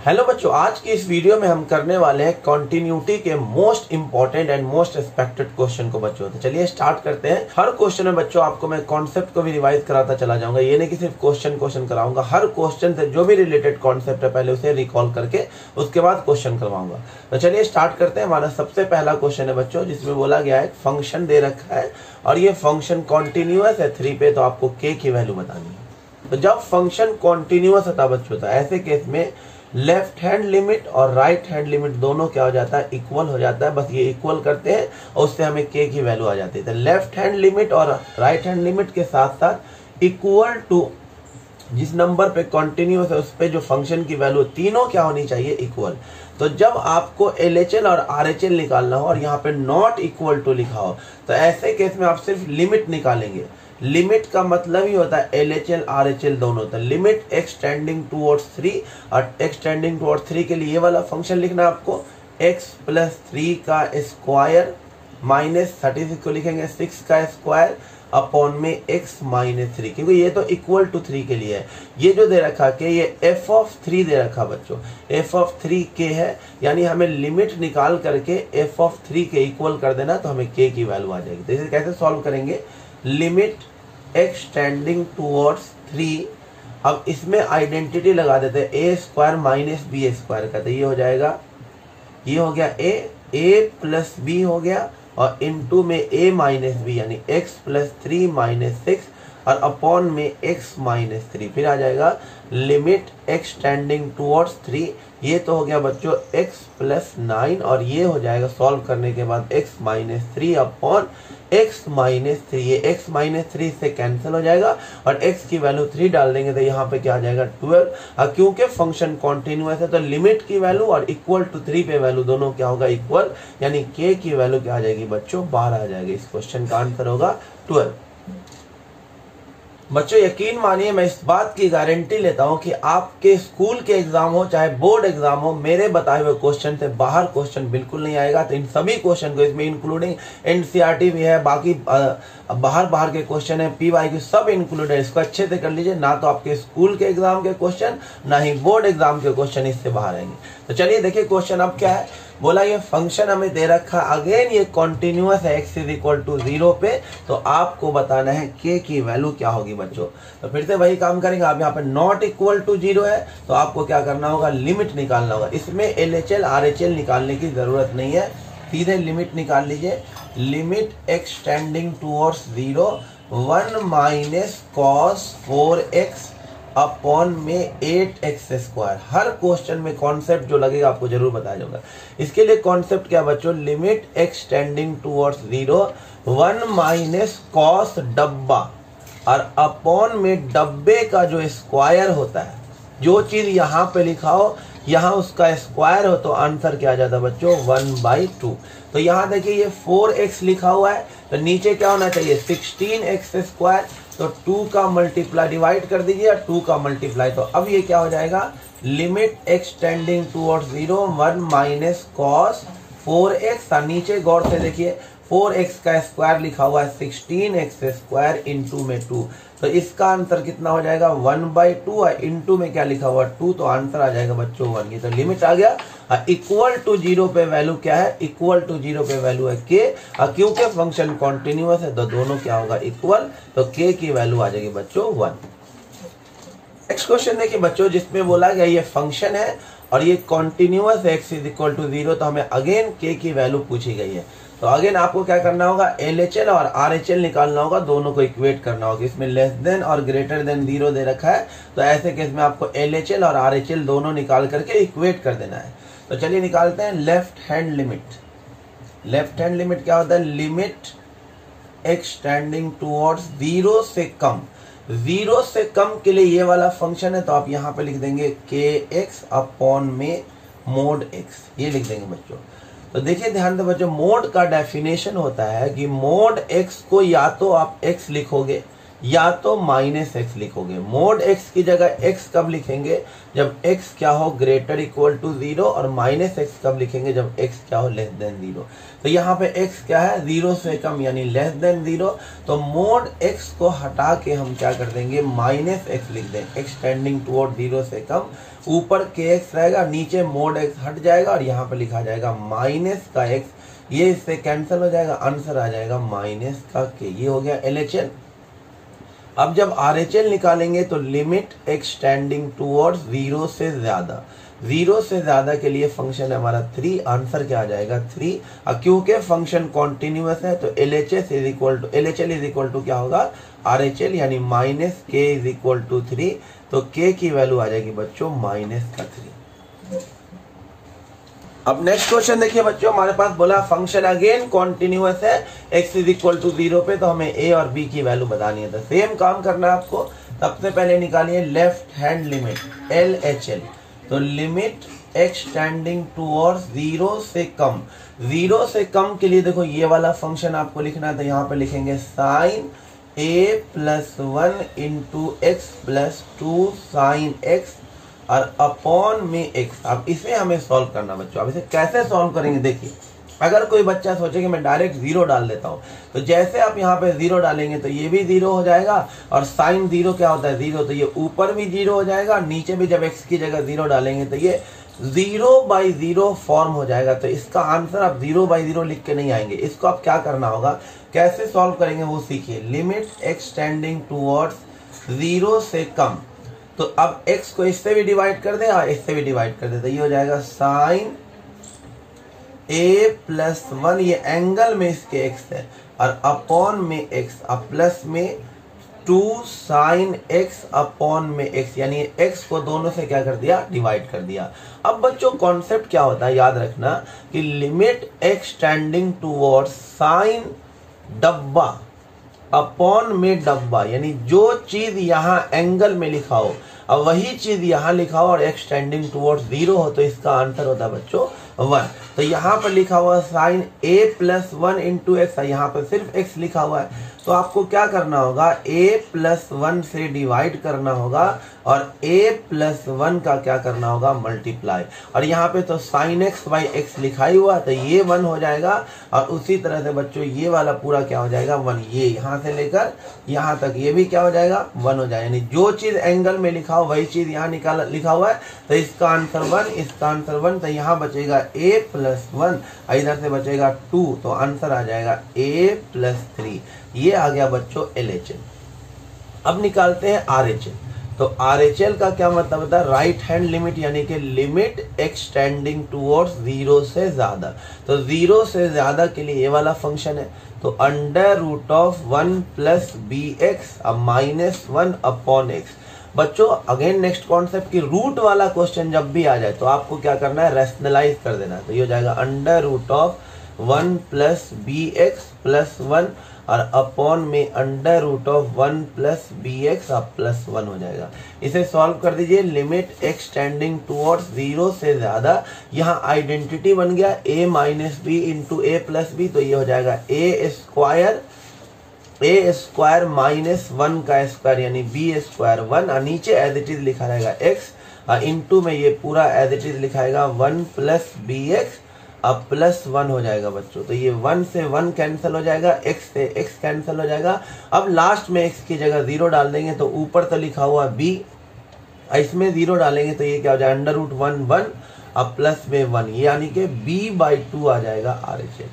Hello बच्चों, आज की इस वीडियो में हम करने वाले हैं कंटिन्यूटी के most important and most expected question को बच्चों। तो चलिए स्टार्ट करते हैं। हर क्वेश्चन में बच्चों आपको मैं कॉन्सेप्ट को भी रिवाइज कराता चला जाऊंगा। ये नहीं कि सिर्फ क्वेश्चन कराऊंगा, हर क्वेश्चन से जो भी रिलेटेड कॉन्सेप्ट है पहले उसे रिकॉल करके उसके बाद क्वेश्चन करवाऊंगा। तो चलिए स्टार्ट करते हैं। हमारा सबसे पहला क्वेश्चन है बच्चों, जिसमें बोला गया है फंक्शन दे रखा है और ये फंक्शन कॉन्टिन्यूअस है 3 पे, तो आपको के की वैल्यू बतानी है। तो जब फंक्शन कॉन्टिन्यूअस होता है बच्चों, तो ऐसे केस में लेफ्ट हैंड लिमिट और राइट हैंड लिमिट दोनों क्या हो जाता है, इक्वल हो जाता है। बस ये इक्वल करते हैं और उससे हमें के की वैल्यू आ जाती है। तो लेफ्ट हैंड लिमिट और राइट हैंड लिमिट के साथ साथ इक्वल टू जिस नंबर पे कॉन्टिन्यूअस है उस पे जो फंक्शन की वैल्यू, तीनों क्या होनी चाहिए, इक्वल। तो जब आपको LHL और RHL निकालना हो और यहाँ पे नॉट इक्वल टू लिखा हो, तो ऐसे केस में आप सिर्फ लिमिट निकालेंगे। लिमिट का मतलब ही होता है LHL RHL दोनों होता है। लिमिट एक्सटेंडिंग टूवर्ड्स 3 और एक्सटेंडिंग टूवर्ड्स 3 के लिए ये वाला फंक्शन लिखना है आपको, x + 3 का स्क्वायर माइनस 36 को लिखेंगे 6 का स्क्वायर अपॉन में x - 3, क्योंकि ये तो इक्वल टू 3 के लिए है। ये जो दे रखा के ये f(3) दे रखा बच्चों, f(3) के है, यानी हमें लिमिट निकाल करके f(3) के इक्वल कर देना, तो हमें k की वैल्यू आ जाएगी। तो इसे कैसे सॉल्व करेंगे, लिमिट एक्सटेंडिंग टूवर्ड्स 3, अब इसमें आइडेंटिटी लगा देते हैं a² - b² का, तो ये हो जाएगा, ये हो गया a + b हो गया और इनटू में a - b यानी x + 3 - 6 और अपॉन में x - 3, फिर आ जाएगा लिमिट एक्सटेंडिंग टूवर्ड्स 3। ये तो हो गया बच्चों x + 9 और ये हो जाएगा सॉल्व करने के बाद x - 3 अपॉन x - 3। ये x - 3 से कैंसिल हो जाएगा और x की वैल्यू 3 डाल देंगे तो यहाँ पे क्या आ जाएगा 12। और क्योंकि फंक्शन कॉन्टिन्यूअस है तो लिमिट की वैल्यू और इक्वल टू 3 पे वैल्यू दोनों क्या होगा, इक्वल, यानी k की वैल्यू क्या आ जाएगी बच्चों, 12 आ जाएगी। इस क्वेश्चन का आंसर होगा 12। बच्चों यकीन मानिए, मैं इस बात की गारंटी लेता हूं कि आपके स्कूल के एग्जाम हो चाहे बोर्ड एग्जाम हो, मेरे बताए हुए क्वेश्चन से बाहर क्वेश्चन बिल्कुल नहीं आएगा। तो इन सभी क्वेश्चन को, इसमें इंक्लूडिंग NCERT भी है, बाकी बाहर के क्वेश्चन है, PYQ सब इंक्लूडेड है। इसको अच्छे से कर लीजिए, ना तो आपके स्कूल के एग्जाम के क्वेश्चन ना ही बोर्ड एग्जाम के क्वेश्चन इससे बाहर आएंगे। तो चलिए देखिए क्वेश्चन अब क्या है। बोला ये फंक्शन हमें दे रखा, अगेन ये कॉन्टिन्यूअस है x = 0 पे, तो आपको बताना है k की वैल्यू क्या होगी बच्चों। तो फिर से वही काम करेंगे। आप यहाँ पे नॉट इक्वल टू 0 है तो आपको क्या करना होगा, लिमिट निकालना होगा। इसमें LHL RHL निकालने की जरूरत नहीं है, सीधे लिमिट निकाल लीजिए। Limit extending towards 0 1 - cos 4x upon में 8x²। हर क्वेश्चन में कॉन्सेप्ट जो लगेगा आपको जरूर बताया जाएगा। इसके लिए कॉन्सेप्ट क्या बच्चों, लिमिट एक्सटेंडिंग टूवर्ड्स 0 1 - cos डब्बा और अपॉन में डब्बे का जो स्क्वायर होता है, जो चीज यहाँ पे लिखा हो यहाँ उसका स्क्वायर हो, तो आंसर क्या आ जाता है बच्चों, 1/2। तो यहाँ देखिए ये 4x लिखा हुआ है, तो नीचे क्या होना चाहिए, 16x²। तो 2 का मल्टीप्लाई डिवाइड कर दीजिए, 2 का मल्टीप्लाई, तो अब ये क्या हो जाएगा, limit extending towards 0 1 - cos 4x। और नीचे गौर से देखिए 4x का स्क्वायर लिखा हुआ है, 16x² इंटू में 2, तो इसका आंसर कितना हो जाएगा, 1/2 है। इंटू में क्या लिखा हुआ 2, तो आंसर आ जाएगा बच्चों 1। ये तो लिमिट आ गया। इक्वल टू 0 पे वैल्यू क्या है, इक्वल टू 0 पे वैल्यू है k, और क्योंकि फंक्शन कॉन्टिन्यूअस है तो दोनों क्या होगा, इक्वल, तो k की वैल्यू आ जाएगी बच्चों 1। नेक्स्ट क्वेश्चन देखिए बच्चों, जिसमें बोला गया ये फंक्शन है और ये कॉन्टिन्यूअस है x = 0, तो हमें अगेन k की वैल्यू पूछी गई है। तो अगेन आपको क्या करना होगा, LHL और RHL निकालना होगा, दोनों को इक्वेट करना होगा। इसमें लेस देन और ग्रेटर देन 0 दे रखा है, तो ऐसे केस में आपको LHL और RHL दोनों निकाल करके इक्वेट कर देना है। तो चलिए निकालते हैं left hand limit. Left hand limit क्या होता है, लिमिट एक्सटेंडिंग टूवर्ड्स 0 से कम। 0 से कम के लिए ये वाला फंक्शन है, तो आप यहाँ पे लिख देंगे kx अपॉन में mod x, ये लिख देंगे बच्चों। तो देखिए ध्यान दे बच्चों, मोड का डेफिनेशन होता है कि मोड x को या तो आप x लिखोगे या तो माइनस एक्स लिखोगे। मोड एक्स की जगह एक्स कब लिखेंगे, जब एक्स क्या हो ग्रेटर इक्वल टू 0, और माइनस एक्स कब लिखेंगे, जब एक्स क्या हो लेस देन 0। तो यहाँ पे एक्स क्या है 0 से कम यानी लेस देन 0, तो मोड एक्स को हटा के हम क्या कर देंगे माइनस एक्स लिख दें, एक्स टेंडिंग टुवर्ड 0 से कम, ऊपर के एक्स रहेगा, नीचे मोड एक्स हट जाएगा और यहाँ पे लिखा जाएगा माइनस का एक्स, ये इससे कैंसिल हो जाएगा, आंसर आ जाएगा माइनस का के। ये हो गया LHL। अब जब RHL निकालेंगे तो लिमिट एक्स टेंडिंग टुवर्ड्स 0 से ज्यादा, 0 से ज्यादा के लिए फंक्शन है हमारा 3, आंसर क्या आ जाएगा 3। क्योंकि फंक्शन कॉन्टिन्यूअस है तो LHL इज इक्वल टू क्या होगा RHL, यानी माइनस के इज इक्वल टू 3, तो के की वैल्यू आ जाएगी बच्चों माइनस का 3। अब नेक्स्ट क्वेश्चन देखिए बच्चों, हमारे पास बोला फंक्शन अगेन कॉन्टिन्यूअस है x इज इक्वल टू 0 पे, तो हमें a और b की वैल्यू बतानी है। तो सेम काम करना है आपको। सबसे पहले निकालिए लेफ्ट हैंड लिमिट LHL, तो लिमिट x टेंडिंग टुवर्ड्स 0 से कम, 0 से कम के लिए देखो ये वाला फंक्शन आपको लिखना है, तो यहाँ पे लिखेंगे sine a plus 1 into x plus 2 sine x और अपॉन में x। अब इसे हमें सॉल्व करना बच्चों। अब इसे कैसे सॉल्व करेंगे देखिए, अगर कोई बच्चा सोचे कि मैं डायरेक्ट 0 डाल देता हूँ, तो जैसे आप यहाँ पे 0 डालेंगे तो ये भी 0 हो जाएगा, और साइन 0 क्या होता है 0, तो ये ऊपर भी 0 हो जाएगा, नीचे भी जब x की जगह 0 डालेंगे तो ये 0/0 फॉर्म हो जाएगा। तो इसका आंसर आप 0/0 लिख के नहीं आएंगे, इसको आप क्या करना होगा, कैसे सॉल्व करेंगे वो सीखिए। लिमिट एक्स टेंडिंग टुवर्ड्स 0 से कम, तो अब x को इससे भी डिवाइड कर दे और इससे भी डिवाइड कर दे, तो ये हो जाएगा साइन a प्लस 1, ये एंगल में इसके x है, और अपॉन में x, अब प्लस में 2 साइन x अपॉन में x, यानी x को दोनों से क्या कर दिया डिवाइड कर दिया। अब बच्चों कॉन्सेप्ट क्या होता है याद रखना कि limit x tending towards sine डब्बा अपॉन में डब्बा, यानी जो चीज यहाँ एंगल में लिखा हो अब वही चीज यहाँ लिखा हो और x टेंडिंग टुवर्ड्स 0 हो, तो इसका आंसर होता है बच्चों 1। तो यहाँ पर लिखा हुआ sine a plus 1 into x, यहाँ पर सिर्फ x लिखा हुआ है, तो आपको क्या करना होगा a प्लस 1 से डिवाइड करना होगा और a प्लस 1 का क्या करना होगा मल्टीप्लाई, और यहाँ पे तो साइन x बाई एक्स लिखा ही हुआ, तो ये 1 हो जाएगा। और उसी तरह से बच्चों ये वाला पूरा क्या हो जाएगा 1, ये यहाँ से लेकर यहाँ तक ये भी क्या हो जाएगा 1 हो जाएगा, यानी जो चीज एंगल में लिखा हो वही चीज यहाँ लिखा हुआ है, तो इसका आंसर 1, इसका आंसर 1, तो यहाँ बचेगा a प्लस 1, इधर से बचेगा 2, तो आंसर आ जाएगा a प्लस 3। ये आ गया बच्चों LHL। अब निकालते हैं RHL। तो RHL का क्या मतलब होता है राइट हैंड लिमिट, यानी कि लिमिट x टेंडिंग टुवर्ड्स 0 से ज्यादा, तो 0 से ज्यादा के लिए ये वाला फंक्शन है, तो under root of 1 plus bx अब माइनस 1 अपॉन x। बच्चों अगेन नेक्स्ट कॉन्सेप्ट की रूट वाला क्वेश्चन जब भी आ जाए तो आपको क्या करना है रैशनलाइज कर देना है, तो ये हो जाएगा under root of 1 plus bx plus 1 और अपॉन में under root of 1 plus bx अब प्लस 1 हो जाएगा। इसे सॉल्व कर दीजिए, लिमिट x टेंडिंग टुवर्ड्स 0 से ज्यादा, यहाँ आइडेंटिटी बन गया a minus b into a plus b, तो ये हो जाएगा a स्क्वायर माइनस 1 का स्क्वायर यानी b स्क्वायर 1, और नीचे एज इट इज लिखा रहेगा x इंटू में ये पूरा एज इट इज लिखाएगा 1 प्लस bx अब प्लस 1 हो जाएगा बच्चों। तो ये 1 से 1 कैंसिल हो जाएगा, x से x कैंसिल हो जाएगा। अब लास्ट में x की जगह 0 डाल देंगे, तो ऊपर तो लिखा हुआ b, इसमें 0 डालेंगे तो ये क्या हो जाएगा अंडर रूट 1 1 अब प्लस में 1, यानी कि b/2 आ जाएगा RHL।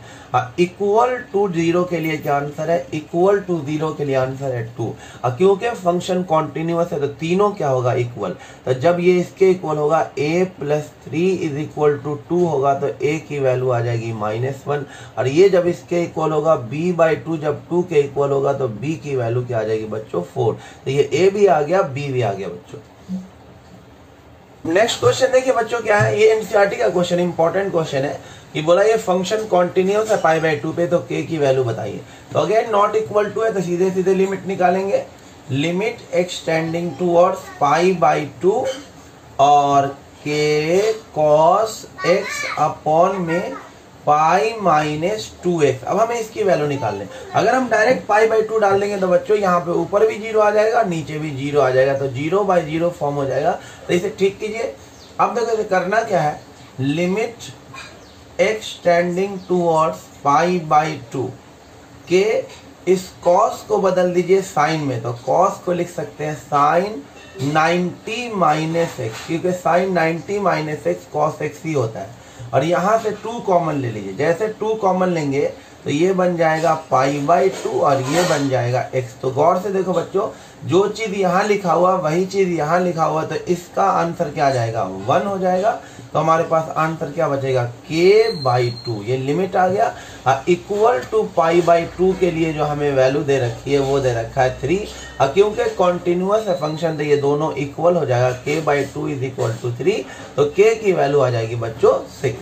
इक्वल टू 0 के लिए क्या आंसर है, इक्वल टू 0 के लिए आंसर है 2। क्योंकि फंक्शन कॉन्टिन्यूअस है तो तीनों क्या होगा इक्वल, तो जब ये इसके इक्वल होगा a plus 3 is equal to 2 होगा, तो a की वैल्यू आ जाएगी -1, और ये जब इसके इक्वल होगा b/2 जब 2 के इक्वल होगा तो b की वैल्यू क्या आ जाएगी बच्चों 4। तो ये a भी आ गया b भी आ गया बच्चों। नेक्स्ट क्वेश्चन देखिए बच्चों क्या है, ये एनसीईआरटी का क्वेश्चन इंपॉर्टेंट क्वेश्चन है कि बोला ये फंक्शन कॉन्टिन्यूअस है π/2 पे, तो k की वैल्यू बताइए। तो अगेन नॉट इक्वल टू है तो सीधे सीधे लिमिट निकालेंगे, लिमिट x टेंडिंग टुवर्ड्स π/2 और k cos x अपॉन में पाई माइनस 2x। अब हमें इसकी वैल्यू निकाल लें। अगर हम डायरेक्ट पाई बाई 2 डाल देंगे तो बच्चों यहाँ पे ऊपर भी 0 आ जाएगा, नीचे भी 0 आ जाएगा, तो 0/0 फॉर्म हो जाएगा। तो इसे ठीक कीजिए। अब देखो करना क्या है, limit x tending towards pi by 2 के इस कॉस को बदल दीजिए साइन में। तो कॉस को लिख सकते हैं साइन 90 माइनस x, क्योंकि sine 90 minus x cos x ही होता है। और यहाँ से 2 कॉमन ले लीजिए। जैसे 2 कॉमन लेंगे तो ये बन जाएगा पाई बाई 2 और ये बन जाएगा x। तो गौर से देखो बच्चों, जो चीज यहाँ लिखा हुआ वही चीज यहाँ लिखा हुआ, तो इसका आंसर क्या आ जाएगा, 1 हो जाएगा। तो हमारे पास आंसर क्या बचेगा, k/2। ये लिमिट आ गया। इक्वल टू पाई बाई 2 के लिए जो हमें वैल्यू दे रखी है वो दे रखा है 3। क्योंकि कॉन्टिन्यूअस है फंक्शन, तो ये दोनों इक्वल हो जाएगा। k/2 is equal to 3। तो k की वैल्यू आ जाएगी बच्चों 6।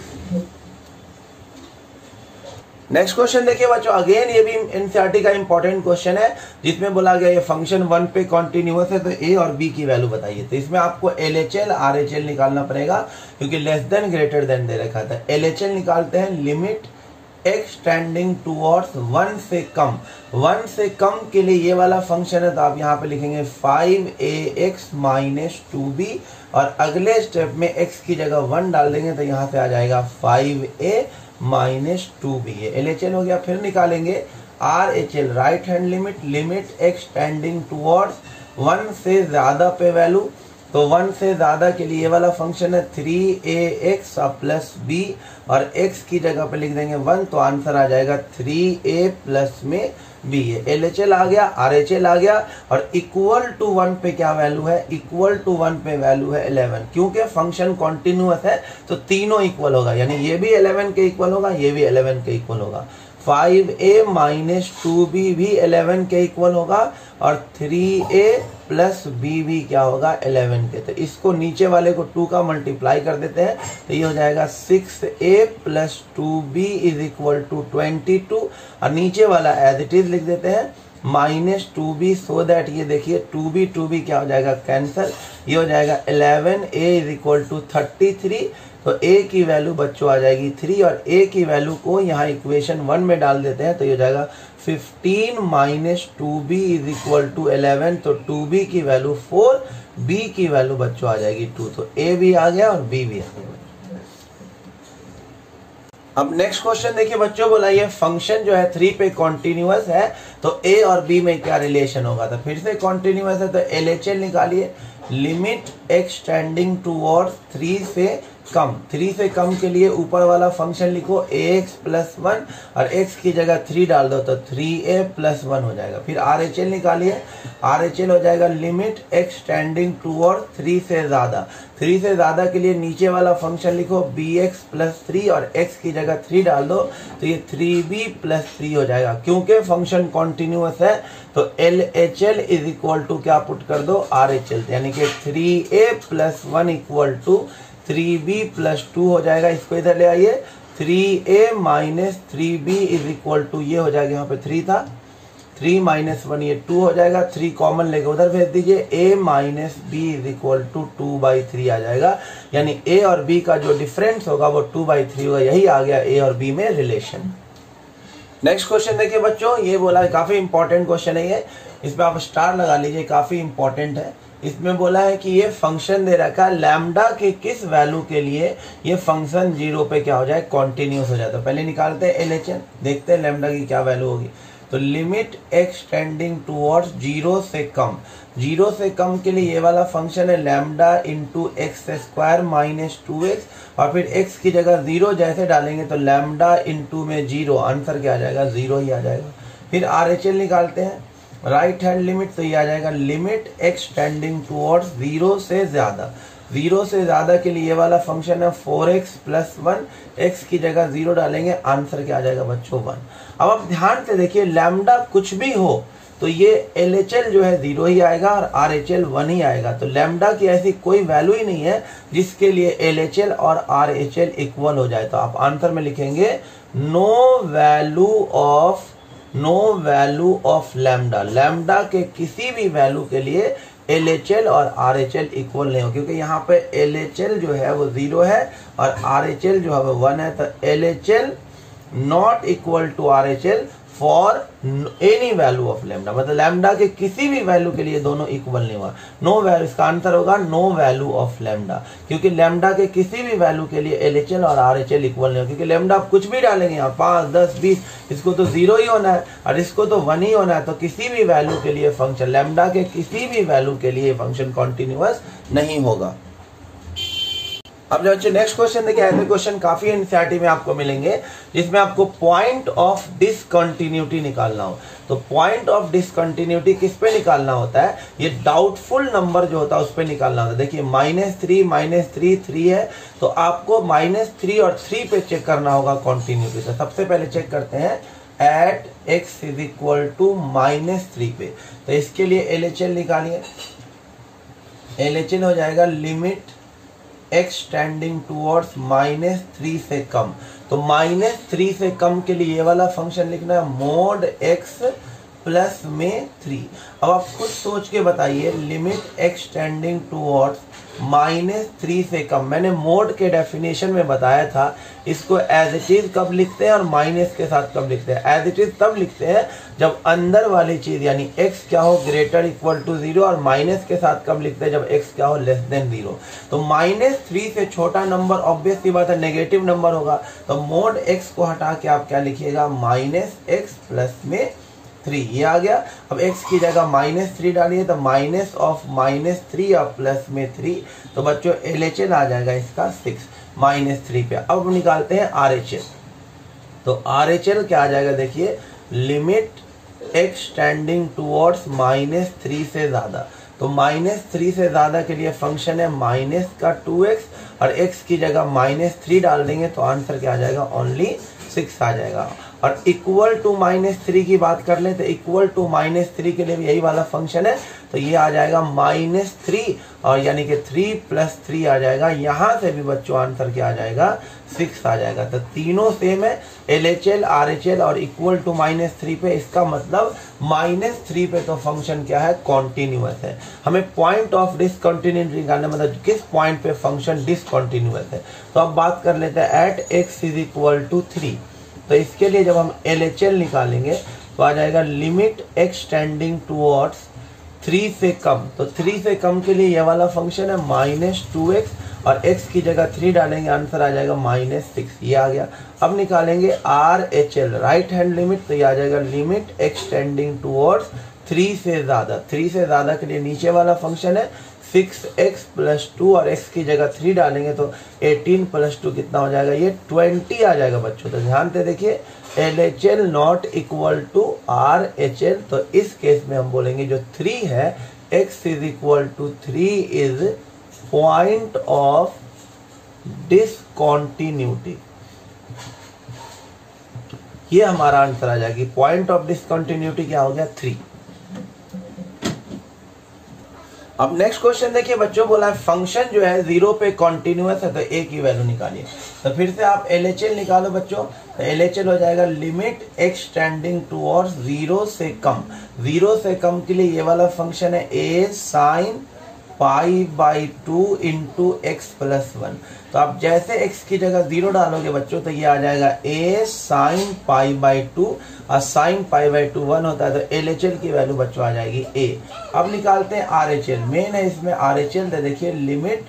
नेक्स्ट क्वेश्चन देखिए बच्चों, अगेन ये भी एनसीईआरटी का इंपॉर्टेंट क्वेश्चन है, जिसमें बोला गया ये फंक्शन 1 पे कॉन्टिन्यूअस है, तो ए और बी की वैल्यू बताइए। तो इसमें आपको LHL RHL निकालना पड़ेगा, क्योंकि लेस देन ग्रेटर देन दे रखा था। LHL निकालते हैं, लिमिट x टेंडिंग टूवर्ड्स 1 से कम। 1 से कम के लिए ये वाला फंक्शन है, तो आप यहाँ पे लिखेंगे 5ax माइनस 2b, और अगले स्टेप में x की जगह 1 डाल देंगे तो यहाँ से आ जाएगा 5a माइनस 2b। LHL हो गया। फिर निकालेंगे RHL, right hand limit, limit x tending towards 1 से ज्यादा पे वैल्यू। तो 1 से ज्यादा के लिए ये वाला फंक्शन है 3ax प्लस b, और x की जगह पे लिख देंगे 1, तो आंसर आ जाएगा 3a प्लस में b। LHL आ गया, RHL आ गया। और इक्वल टू 1 पे क्या वैल्यू है, इक्वल टू 1 पे वैल्यू है 11। क्योंकि फंक्शन कॉन्टिन्यूअस है तो तीनों इक्वल होगा, यानी ये भी 11 के इक्वल होगा, ये भी 11 के इक्वल होगा। 5a माइनस 2b भी 11 के इक्वल होगा, और 3a प्लस b भी क्या होगा, 11 के। तो इसको नीचे वाले को 2 का मल्टीप्लाई कर देते हैं, तो ये हो जाएगा 6a plus 2b is equal to 22, और नीचे वाला एज इट इज लिख देते हैं माइनस 2b, सो दैट ये देखिए 2b क्या हो जाएगा, कैंसिल। ये हो जाएगा 11a इज इक्वल टू 33। तो a की वैल्यू बच्चों आ जाएगी 3, और a की वैल्यू को यहाँ इक्वेशन 1 में डाल देते हैं, तो ये हो जाएगा 15 minus 2b is equal to 11। तो 2b की वैल्यू 4, b की वैल्यू बच्चों आ जाएगी 2। तो a भी आ गया और b भी आ गया। अब नेक्स्ट क्वेश्चन देखिए बच्चों, बोला ये फंक्शन जो है 3 पे कॉन्टिन्यूअस है, तो a और b में क्या रिलेशन होगा। तो फिर से कॉन्टिन्यूअस है तो LHL निकालिए, लिमिट x टेंडिंग टूवर्ड्स 3 से कम। 3 से कम के लिए ऊपर वाला फंक्शन लिखो ax प्लस 1, और x की जगह 3 डाल दो तो 3a प्लस 1 हो जाएगा। फिर RHL निकालिए, RHL हो जाएगा लिमिट x टेंडिंग टूवर्ड्स 3 से ज्यादा। 3 से ज्यादा के लिए नीचे वाला फंक्शन लिखो bx प्लस 3, और x की जगह 3 डाल दो तो ये 3b प्लस 3 हो जाएगा। क्योंकि फंक्शन कॉन्टिन्यूअस है तो LHL इज इक्वल टू क्या पुट कर दो, RHL, यानी कि 3a plus 1 equal to 3b plus 2 हो जाएगा। इसको इधर ले आइए, 3a minus 3b is equal to, ये हो जाएगा, यहाँ पे 3 था, 3 माइनस 1 ये 2 हो जाएगा। 3 कॉमन लेके उधर भेज दीजिए, a minus b is equal to 2/3 आ जाएगा। यानी a और b का जो डिफरेंस होगा वो 2/3 होगा। यही आ गया a और b में रिलेशन। नेक्स्ट क्वेश्चन देखिए बच्चों, ये बोला है, काफी इंपॉर्टेंट क्वेश्चन है ये, इसमें आप स्टार लगा लीजिए, काफी इंपॉर्टेंट है। इसमें बोला है कि ये फंक्शन दे रखा है, लैम्डा के किस वैल्यू के लिए ये फंक्शन 0 पे क्या हो जाए, कॉन्टिन्यूस हो जाए। तो पहले निकालते हैं LHL, देखते हैं लैम्डा की क्या वैल्यू होगी। तो लिमिट x टेंडिंग टूवर्ड्स 0 से कम। 0 से कम के लिए ये वाला फंक्शन है lambda into x square minus 2x, और फिर x की जगह 0 जैसे डालेंगे तो लैम्डा इंटू में 0, आंसर क्या आ जाएगा, 0 ही आ जाएगा। फिर RHL निकालते हैं, राइट हैंड लिमिट, तो ये आ जाएगा लिमिट x टेंडिंग टूवर्ड्स 0 से ज्यादा। 0 से ज्यादा के लिए ये वाला फंक्शन है 4x प्लस 1, x की जगह 0 डालेंगे, आंसर क्या आ जाएगा बच्चों, 1। अब आप ध्यान से देखिए, लैम्डा कुछ भी हो तो ये LHL जो है 0 ही आएगा और RHL 1 ही आएगा। तो लैम्डा की ऐसी कोई वैल्यू ही नहीं है जिसके लिए LHL और RHL इक्वल हो जाए। तो आप आंसर में लिखेंगे no value of lambda. Lambda के किसी भी वैल्यू के लिए LHL और RHL इक्वल नहीं हो, क्योंकि यहाँ पे LHL जो है वो 0 है और RHL जो है वो 1 है। तो LHL not equal to RHL for any value of lambda, मतलब लैम्डा के किसी भी वैल्यू के लिए दोनों इक्वल नहीं हुआ। नो वैल्यू, इसका आंसर होगा नो वैल्यू ऑफ लैम्डा, क्योंकि लैम्डा के किसी भी वैल्यू के लिए LHL और RHL इक्वल नहीं होगा, क्योंकि लैम्डा आप कुछ भी डालेंगे यहाँ 5, 10, 20, इसको तो 0 ही होना है और इसको तो 1 ही होना है। तो किसी भी वैल्यू के लिए फंक्शन, लैम्डा के किसी भी वैल्यू के लिए फंक्शन कॉन्टिन्यूअस नहीं होगा। अब जो बच्चों नेक्स्ट क्वेश्चन देखिए, ऐसे क्वेश्चन काफी एनसीईआरटी में आपको मिलेंगे जिसमें आपको पॉइंट ऑफ डिसकंटिन्यूटी निकालना हो। तो पॉइंट ऑफ डिसकंटिन्यूटी किस पे निकालना होता है? ये डाउटफुल नंबर जो होता है उस पे निकालना होता है। देखिए -3 3 है, तो आपको -3 और 3 पे चेक करना होगा कॉन्टिन्यूटी। तो सबसे पहले चेक करते हैं at x is equal to -3 पे। तो इसके लिए LHL निकालिए। LHL हो जाएगा लिमिट x टेंडिंग टूवर्ड्स -3 से कम। तो -3 से कम के लिए ये वाला फंक्शन लिखना है मोड x प्लस में 3। अब आप खुद सोच के बताइए, लिमिट x टेंडिंग टूवर्ड्स -3 से कम, मैंने मोड के डेफिनेशन में बताया था इसको एज इट इज कब लिखते हैं और माइनस के साथ कब लिखते हैं। एज इट इज तब लिखते हैं जब अंदर वाली चीज यानी x क्या हो ग्रेटर इक्वल टू 0, और माइनस के साथ कब लिखते हैं जब x क्या हो लेस देन 0। तो -3 से छोटा नंबर ऑब्वियस सी बात है नेगेटिव नंबर होगा, तो मोड x को हटा के आप क्या लिखिएगा -x प्लस में 3, ये आ गया। अब x की जगह -3 डालिए, तो माइनस ऑफ -3 और प्लस में 3, तो बच्चों LHL आ जाएगा इसका 6 -3 पे। अब निकालते हैं RHL। तो RHL क्या आ जाएगा देखिए, लिमिट x टेंडिंग टूवर्ड्स -3 से ज्यादा। तो -3 से ज्यादा के लिए फंक्शन है माइनस का 2x, और x की जगह -3 डाल देंगे तो आंसर क्या आ जाएगा ओनली 6 आ जाएगा। और इक्वल टू -3 की बात कर ले तो इक्वल टू -3 के लिए भी यही वाला फंक्शन है, तो ये आ जाएगा -3, और यानी कि 3 + 3 आ जाएगा। यहाँ से भी बच्चों आंसर क्या आ जाएगा 6 आ जाएगा। तो तीनों सेम है, LHL RHL और इक्वल टू -3 पे, इसका मतलब -3 पे तो फंक्शन क्या है कॉन्टिन्यूअस है। हमें पॉइंट ऑफ डिसकंटिन्यूटी निकालना, मतलब किस पॉइंट पे फंक्शन डिसकंटिन्यूअस है। तो अब बात कर लेते हैं at x is equal to 3। तो इसके लिए जब हम LHL निकालेंगे तो आ जाएगा लिमिट x टेंडिंग टूवर्ड्स 3 से कम। तो 3 से कम के लिए यह वाला फंक्शन है -2x, और x की जगह 3 डालेंगे आंसर आ जाएगा -6, ये आ गया। अब निकालेंगे RHL राइट हैंड लिमिट, तो ये आ जाएगा लिमिट x टेंडिंग टूवर्ड्स 3 से ज़्यादा। 3 से ज़्यादा के लिए नीचे वाला फंक्शन है 6x + 2, और x की जगह 3 डालेंगे तो 18 + 2 कितना हो जाएगा, ये 20 आ जाएगा बच्चों। तो ध्यान से देखिए LHL not equal to RHL, तो इस केस में हम बोलेंगे जो 3 है x is equal to 3 is point of discontinuity. ये हमारा आंसर आ जाएगी। पॉइंट ऑफ डिसकंटिन्यूटी क्या हो गया 3। अब नेक्स्ट क्वेश्चन देखिए बच्चों, बोला है फंक्शन जो है 0 पे कॉन्टिन्यूअस है, तो a की वैल्यू निकालिए। तो फिर से आप LHL निकालो बच्चों। तो LHL हो जाएगा लिमिट x टेंडिंग टूवर्ड्स 0 से कम। 0 से कम के लिए ये वाला फंक्शन है a sin π/2 इंटू x + 1। तो आप जैसे x की जगह 0 डालोगे बच्चों तो ये आ जाएगा a sin π/2, और sin π/2 1 होता है, तो LHL की वैल्यू बच्चों आ जाएगी a। अब निकालते हैं RHL। मेन है इसमें RHL, तो देखिए लिमिट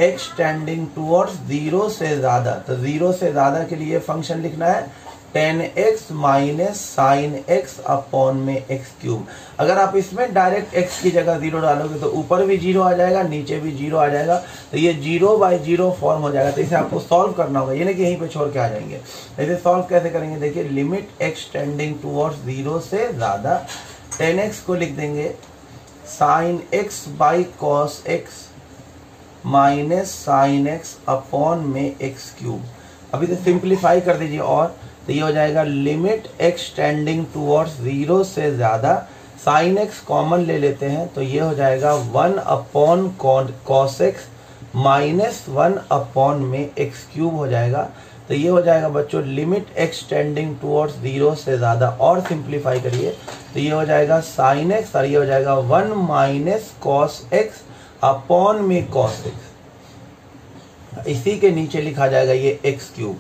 x टेंडिंग टूवर्ड्स 0 से ज्यादा। तो 0 से ज्यादा के लिए फंक्शन लिखना है 10x - sin x अपॉन में x³। अगर आप इसमें डायरेक्ट x की जगह 0 डालोगे तो ऊपर भी 0 आ जाएगा, नीचे भी 0 आ जाएगा, तो ये 0/0 फॉर्म हो जाएगा। तो इसे आपको सॉल्व करना होगा, ये नहीं कि यहीं पे छोड़ के आ जाएंगे। इसे सॉल्व कैसे करेंगे देखिए, लिमिट x टेंडिंग टूवर्ड्स 0 से ज्यादा, 10x को लिख देंगे sin x/cos x minus sin x upon में x³। अभी तो सिंप्लीफाई कर दीजिए, और तो ये हो जाएगा लिमिट x टेंडिंग टूवर्ड्स 0 से ज्यादा, sin x कॉमन ले लेते हैं तो ये हो जाएगा 1 upon cos x minus 1 upon में x³ हो जाएगा। तो ये हो जाएगा बच्चों लिमिट x टेंडिंग टूवर्ड्स 0 से ज्यादा, और सिंप्लीफाई करिए तो ये हो जाएगा sin x, और ये हो जाएगा 1 माइनस cos x अपॉन में cos x। इसी के नीचे लिखा जाएगा ये x³।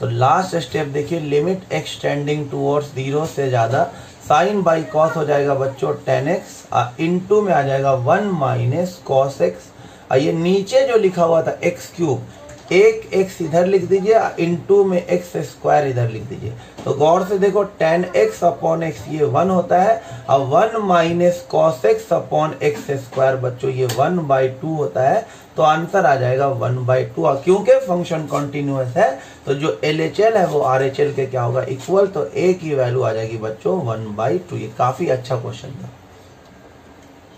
तो लास्ट स्टेप देखिए, लिमिट एक्सटेंडिंग टूवर्ड्स 0 से ज़्यादा, साइन बाई कॉस हो जाएगा बच्चों tan x, इनटू में आ जाएगा 1 माइनस कॉस x। ये नीचे जो लिखा हुआ था x क्यूब, एक x इधर लिख दीजिए, इनटू में x स्क्वायर इधर लिख दीजिए। तो गौर से देखो tan x अपॉन x ये 1 होता है, अब 1 minus cos x upon x square बच्चों ये 1/2 होता है। तो आंसर आ जाएगा 1/2, क्योंकि फंक्शन कॉन्टिन्यूअस है तो जो LHL है वो RHL के क्या होगा, इक्वल। तो a की वैल्यू आ जाएगी बच्चों 1/2। ये काफी अच्छा क्वेश्चन था।